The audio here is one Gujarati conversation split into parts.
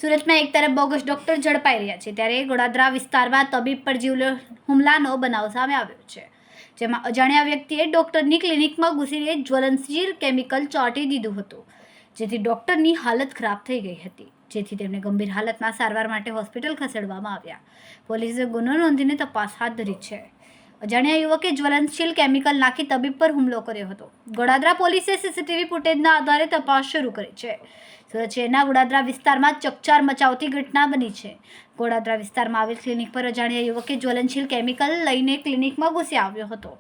સુરતમાં એક તરફ બોગસ ડોક્ટર ઝડપાઈ રહ્યા છે ત્યારે ગોડાદરા વિસ્તારમાં તબીબ પર જીવલેણ હુમલાનો બનાવ સામે આવ્યો છે, જેમાં અજાણ્યા વ્યક્તિએ ડોક્ટરની ક્લિનિકમાં ઘૂસીને જ્વલનશીલ કેમિકલ ચોંટી દીધું હતું, જેથી ડોક્ટરની હાલત ખરાબ થઈ ગઈ હતી, જેથી તેમને ગંભીર હાલતમાં સારવાર માટે હોસ્પિટલ ખસેડવામાં આવ્યા. પોલીસે ગુનો નોંધીને તપાસ હાથ ધરી છે. અજાણ્યા યુવકે જ્વલનશીલ કેમિકલ નાખી તબીબ પર હુમલો કર્યો હતો. ગોડાદરા પોલીસે સીસીટીવી ફૂટેજના આધારે તપાસ શરૂ કરી છે. સુરત શહેરના ગોડાદરા વિસ્તારમાં ચકચાર મચાવતી ઘટના બની છે. ગોડાદરા વિસ્તારમાં આવેલ ક્લિનિક પર અજાણ્યા યુવકે જ્વલનશીલ કેમિકલ લઈને ક્લિનિકમાં ઘૂસી આવ્યો હતો.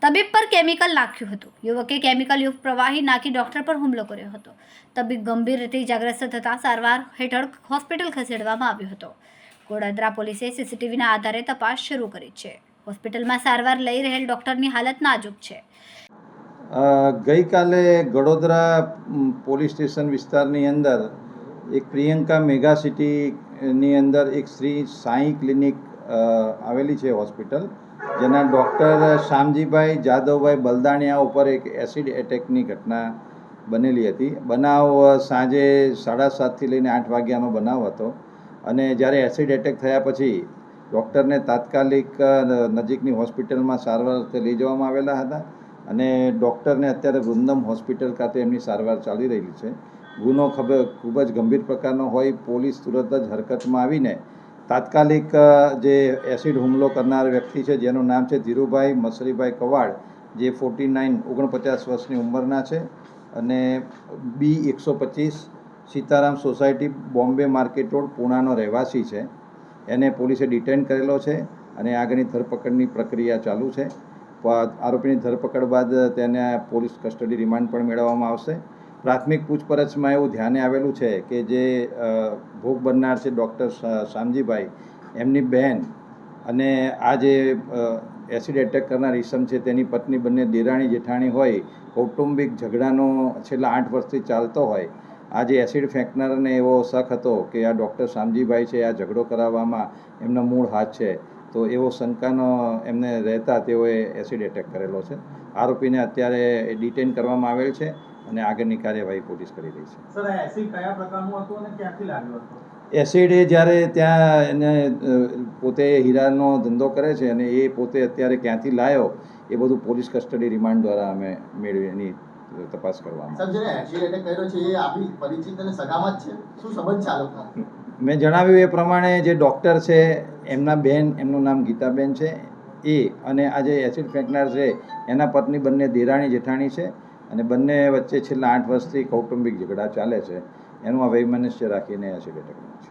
તબીબ પર કેમિકલ નાખ્યું હતું. યુવકે કેમિકલયુક્ત પ્રવાહી નાખી ડોક્ટર પર હુમલો કર્યો હતો. તબીબ ગંભીર રીતે ઇજાગ્રસ્ત થતાં સારવાર હેઠળ હોસ્પિટલ ખસેડવામાં આવ્યો હતો. ગોડાદરા પોલીસે સીસીટીવીના આધારે તપાસ શરૂ કરી છે. હોસ્પિટલમાં સારવાર લઈ રહેલ ડોક્ટરની હાલત નાજુક છે. ગઈકાલે ગડોદરા પોલીસ સ્ટેશન વિસ્તારની અંદર એક પ્રિયંકા મેગા સિટીની અંદર એક શ્રી સાંઈ ક્લિનિક આવેલી છે હોસ્પિટલ, જેના ડૉક્ટર શામજીભાઈ જાદવભાઈ બલદાણિયા ઉપર એક એસિડ એટેકની ઘટના બનેલી હતી. બનાવ સાંજે 7:30થી લઈને 8 વાગ્યાનો બનાવ હતો અને જ્યારે એસિડ એટેક થયા પછી ડૉક્ટરને તાત્કાલિક નજીકની હોસ્પિટલમાં સારવાર અર્થે લઈ જવામાં આવેલા હતા અને ડૉક્ટરને અત્યારે વૃંદમ હોસ્પિટલ ખાતે એમની સારવાર ચાલી રહેલી છે. ગુનો ખૂબ જ ગંભીર પ્રકારનો હોય પોલીસ તુરંત જ હરકતમાં આવીને તાત્કાલિક જે એસિડ હુમલો કરનાર વ્યક્તિ છે, જેનું નામ છે ધીરુભાઈ મસરીભાઈ કવાડ, જે 49 વર્ષની ઉંમરના છે અને B125 Sitaram society, Bombay market road, પૂનાનો રહેવાસી છે. એને પોલીસે ડિટેન કરેલો છે અને આગળની ધરપકડની પ્રક્રિયા ચાલુ છે. આરોપીની ધરપકડ બાદ તેને પોલીસ કસ્ટડી રિમાન્ડ પણ મેળવવામાં આવશે. પ્રાથમિક પૂછપરછમાં એવું ધ્યાને આવેલું છે કે જે ભોગ બનનાર છે ડૉક્ટર શામજીભાઈ, એમની બહેન અને આ જે એસિડ એટેક કરનાર ઈસમ છે તેની પત્ની બંને દેરાણી જેઠાણી હોય, કૌટુંબિક ઝઘડાનો છેલ્લા 8 વર્ષથી ચાલતો હોય. આ જે એસિડ ફેંકનારને એવો શક હતો કે આ ડૉક્ટર શામજીભાઈ છે, આ ઝઘડો કરાવવામાં એમનો મૂળ હાથ છે, તો એવો શંકાનો એમને રહેતા તેઓએ એસિડ એટેક કરેલો છે. આરોપીને અત્યારે ડિટેન કરવામાં આવેલ છે અને આગળની કાર્યવાહી પોલીસ કરી રહી છે. સર, આ એસિડ કયા પ્રકારનું હતું અને ક્યાંથી લાવ્યો હતો? એસિડ એ જ્યારે ત્યાં એને પોતે હીરાનો ધંધો કરે છે અને એ પોતે અત્યારે ક્યાંથી લાવ્યો એ બધું પોલીસ કસ્ટડી રિમાન્ડ દ્વારા અમે મેળવી એની તપાસ કરવામાં. સર, જેને એસિડ એટેક કર્યો છે એ આપણી પરિચિત અને સગામત છે, શું સંબંધ ચાલુ હતો? મેં જણાવ્યું એ પ્રમાણે જે ડૉક્ટર છે એમના બહેન, એમનું નામ ગીતાબેન છે, એ અને આ જે એસિડ ફેંકનાર છે એના પત્ની બંને દેરાણી જેઠાણી છે અને બંને વચ્ચે છેલ્લા 8 વર્ષથી કૌટુંબિક ઝઘડા ચાલે છે. એનું આ વૈમનસ્ય રાખીને એસિડ એટેક કર્યો છે.